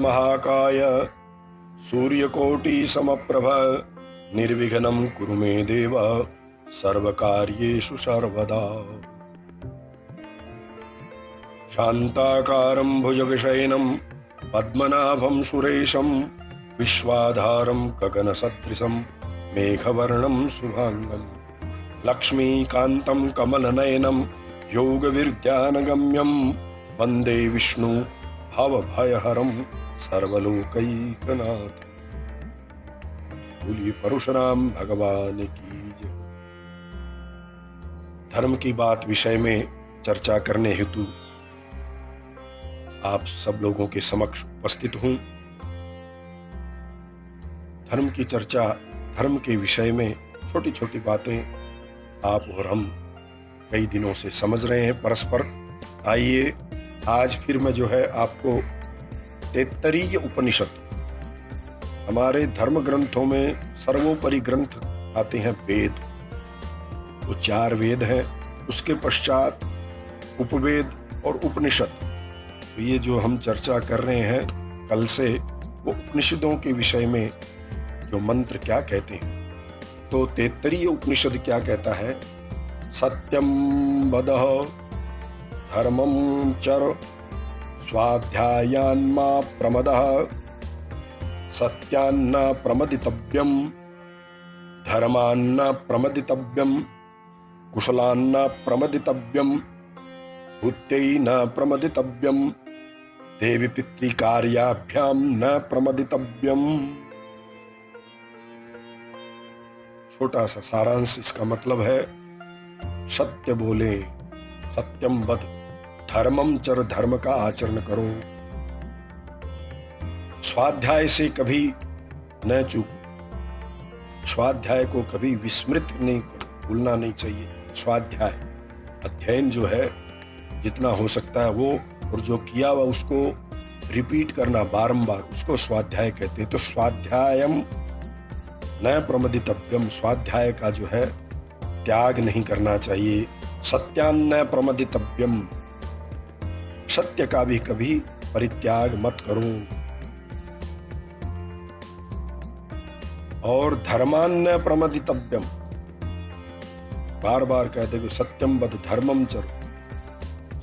वक्रतुण्डमहाकाय सूर्यकोटिसमप्रभ निर्विघ्नं कुरु मे देव सर्वकार्येषु सर्वदा। शान्ताकारं भुजगशयनं पद्मनाभं सुरेशं विश्वाधारं गगनसदृशं मेघवर्णं शुभांगं लक्ष्मीकान्तं कमलनयनं योगविद्यानगम्यं वन्दे विष्णु भवभयहरं सर्वलोकैकनाथ। बोलिए परशुराम भगवान की जय। धर्म की बात विषय में चर्चा करने हेतु आप सब लोगों के समक्ष उपस्थित हूं। धर्म की चर्चा, धर्म के विषय में छोटी छोटी बातें आप और हम कई दिनों से समझ रहे हैं परस्पर। आइए आज फिर मैं जो है आपको तैत्तरीय उपनिषद, हमारे धर्म ग्रंथों में सर्वोपरि ग्रंथ आते हैं वेद। वो 4 वेद हैं, उसके पश्चात उपवेद और उपनिषद। तो ये जो हम चर्चा कर रहे हैं कल से, वो उपनिषदों के विषय में जो मंत्र क्या कहते हैं। तो तैत्तरीय उपनिषद क्या कहता है? सत्यम वदः धर्मं चर स्वाध्यायान्मा प्रमदः सत्यान्न प्रमदितव्यं धर्मान्न प्रमदितव्यं कुशलान्न प्रमदितव्यं भूत्यै न प्रमदितव्यं देवी पितृकार्याभ्यां न प्रमदितव्यं। छोटा सा सारांश इसका मतलब है, सत्य बोले, सत्यम वद, धर्मम चर, धर्म का आचरण करो, स्वाध्याय से कभी न चूको, स्वाध्याय को कभी विस्मृत नहीं करो, भूलना नहीं चाहिए। स्वाध्याय अध्ययन जो है जितना हो सकता है वो, और जो किया हुआ उसको रिपीट करना बारंबार, उसको स्वाध्याय कहते हैं। तो स्वाध्यायम न प्रमदितव्यम, स्वाध्याय का जो है त्याग नहीं करना चाहिए। सत्यान्न प्रमदितव्यम, सत्य का भी कभी परित्याग मत करो। और धर्मान्न प्रमदितव्यम, बार बार कहते हो सत्यम वद धर्मम चर,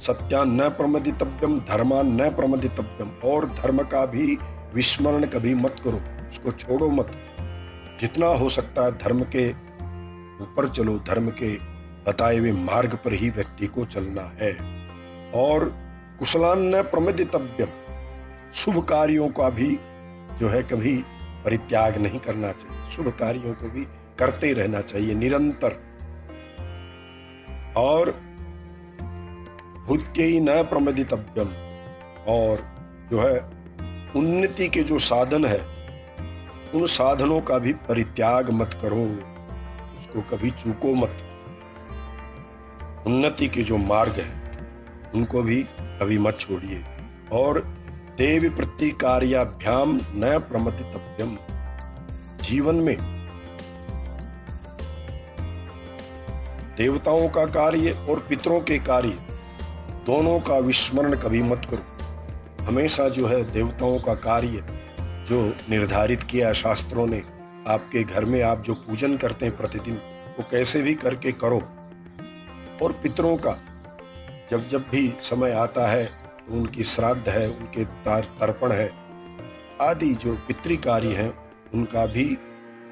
सत्यान्न प्रमदितव्यम धर्मान्न प्रमदितव्यम। और धर्म का भी विस्मरण कभी मत करो, उसको छोड़ो मत। जितना हो सकता है धर्म के ऊपर चलो, धर्म के बताए हुए मार्ग पर ही व्यक्ति को चलना है। और कुशलान्न प्रमदितव्यम, शुभ कार्यों का भी जो है कभी परित्याग नहीं करना चाहिए, शुभ कार्यों को भी करते रहना चाहिए निरंतर। और भूत्यै न प्रमदितव्यम, और जो है उन्नति के जो साधन है उन साधनों का भी परित्याग मत करो, उसको कभी चूको मत। उन्नति के जो मार्ग है उनको भी कभी मत छोड़िए। और देवी प्रतिकार्याभ्याम न प्रमदितव्यम, जीवन में देवताओं का कार्य और पितरों के कार्य दोनों का विस्मरण कभी मत करो। हमेशा जो है देवताओं का कार्य जो निर्धारित किया शास्त्रों ने, आपके घर में आप जो पूजन करते हैं प्रतिदिन, वो कैसे भी करके करो। और पितरों का जब जब भी समय आता है तो उनकी श्राद्ध है, उनके तर्पण है आदि जो पितृकार्य हैं उनका भी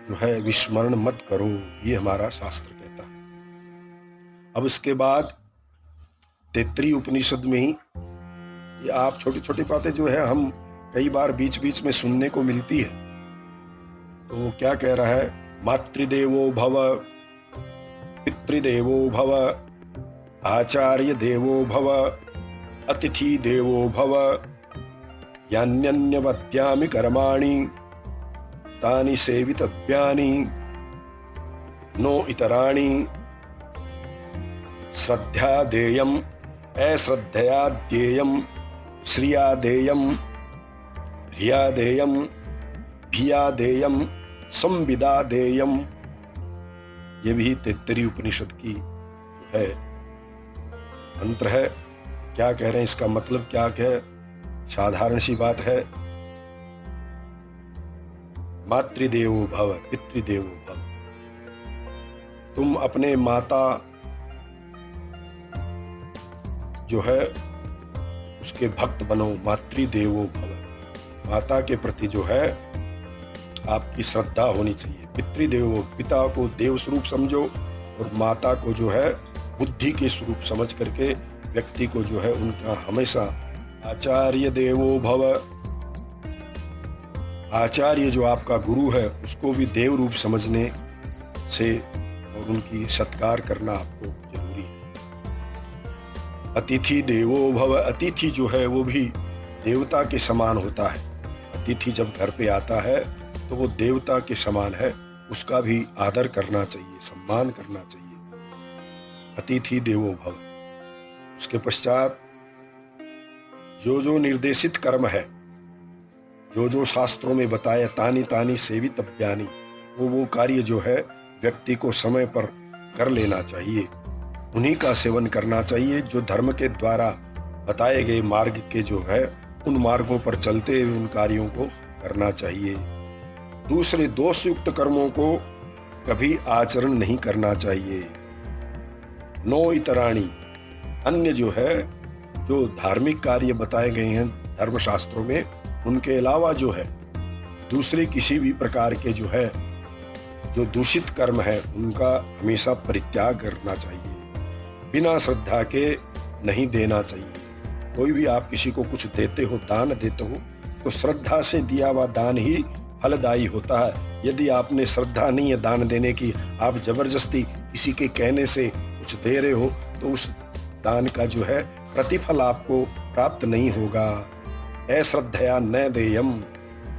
जो है विस्मरण मत करो, ये हमारा शास्त्र कहता है। अब इसके बाद तैत्तरीय उपनिषद में ही ये आप छोटी छोटी बातें जो है हम कई बार बीच बीच में सुनने को मिलती है। तो वो क्या कह रहा है? मातृदेवो भव, पितृदेवो भव, आचार्य देवो भव, अतिथि देवो भव, यान्यन्यवत्यामि कर्माणि तानि सेवितव्यानि नो इतराणि श्रद्धा देयम् अश्रद्धया देयम् श्रिया देयम् धिया देयम् भिया देयम् संविदा देयम्। ये भी तैत्तरीय उपनिषद की है मंत्र है। क्या कह रहे हैं, इसका मतलब क्या है? साधारण सी बात है, मातृदेवो भव पितृदेवो भव। तुम अपने माता जो है उसके भक्त बनो, मातृदेवो भव। माता के प्रति जो है आपकी श्रद्धा होनी चाहिए। पितृदेवो, पिता को देव स्वरूप समझो और माता को जो है बुद्धि के स्वरूप समझ करके व्यक्ति को जो है उनका हमेशा आचार्य देवो भव। आचार्य जो आपका गुरु है उसको भी देव रूप समझने से और उनकी सत्कार करना आपको जरूरी है। अतिथि देवो भव। अतिथि जो है वो भी देवता के समान होता है। अतिथि जब घर पे आता है तो वो देवता के समान है, उसका भी आदर करना चाहिए, सम्मान करना चाहिए। अतिथि देवो भव। उसके पश्चात जो जो निर्देशित कर्म है, जो जो शास्त्रों में बताया तानी तानी सेवितव्यानि, वो कार्य जो है व्यक्ति को समय पर कर लेना चाहिए। उन्हीं का सेवन करना चाहिए जो धर्म के द्वारा बताए गए मार्ग के जो है उन मार्गों पर चलते हुए उन कार्यों को करना चाहिए। दूसरे दोषयुक्त कर्मों को कभी आचरण नहीं करना चाहिए। नो इतराणी, अन्य जो है जो धार्मिक कार्य बताए गए हैं धर्मशास्त्रों में, उनके अलावा जो है दूसरे किसी भी प्रकार के जो है जो दूषित कर्म है उनका हमेशा परित्याग करना चाहिए। बिना श्रद्धा के नहीं देना चाहिए। कोई भी आप किसी को कुछ देते हो, दान देते हो, तो श्रद्धा से दिया हुआ दान ही फलदायी होता है। यदि आपने श्रद्धा नहीं है दान देने की, आप जबरदस्ती किसी के कहने से कुछ दे रहे हो, तो उस दान का जो है प्रतिफल आपको प्राप्त नहीं होगा। अश्रद्धया न देयम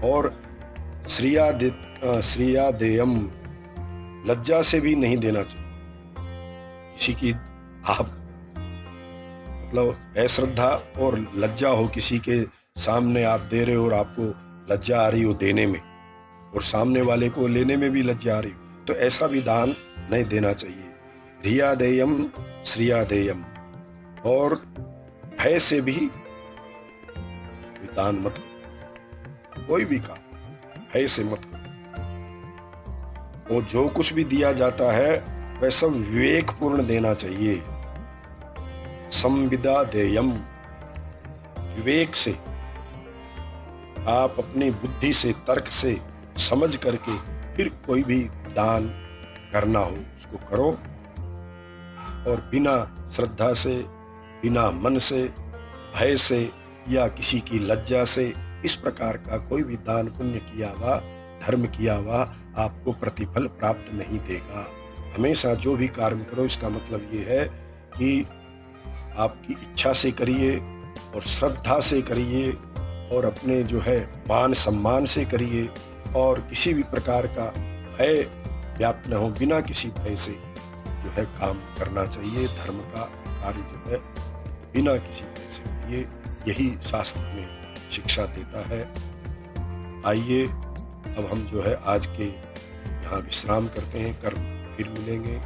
और श्रिया देयम, लज्जा से भी नहीं देना चाहिए। किसी की आप मतलब अश्रद्धा और लज्जा हो, किसी के सामने आप दे रहे हो और आपको लज्जा आ रही हो देने में और सामने वाले को लेने में भी लज्जा आ रही हो, तो ऐसा भी दान नहीं देना चाहिए। रिया देयम श्रिया देयम, और भय से भी दान मत करो। कोई भी काम भय से मत करो। और जो कुछ भी दिया जाता है वह सब विवेकपूर्ण देना चाहिए। संविदा देयम, विवेक से, आप अपनी बुद्धि से, तर्क से समझ करके फिर कोई भी दान करना हो उसको करो। और बिना श्रद्धा से, बिना मन से, भय से या किसी की लज्जा से इस प्रकार का कोई भी दान पुण्य किया हुआ, धर्म किया हुआ आपको प्रतिफल प्राप्त नहीं देगा। हमेशा जो भी कार्य करो इसका मतलब ये है कि आपकी इच्छा से करिए और श्रद्धा से करिए और अपने जो है मान सम्मान से करिए और किसी भी प्रकार का भय व्याप्त न हो। बिना किसी भय से जो है काम करना चाहिए। धर्म का कार्य जो है बिना किसी भय से करिए, यही शास्त्र में शिक्षा देता है। आइए अब हम जो है आज के यहाँ विश्राम करते हैं, कल फिर मिलेंगे।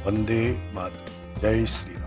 वंदे मातरम। जय श्री राम।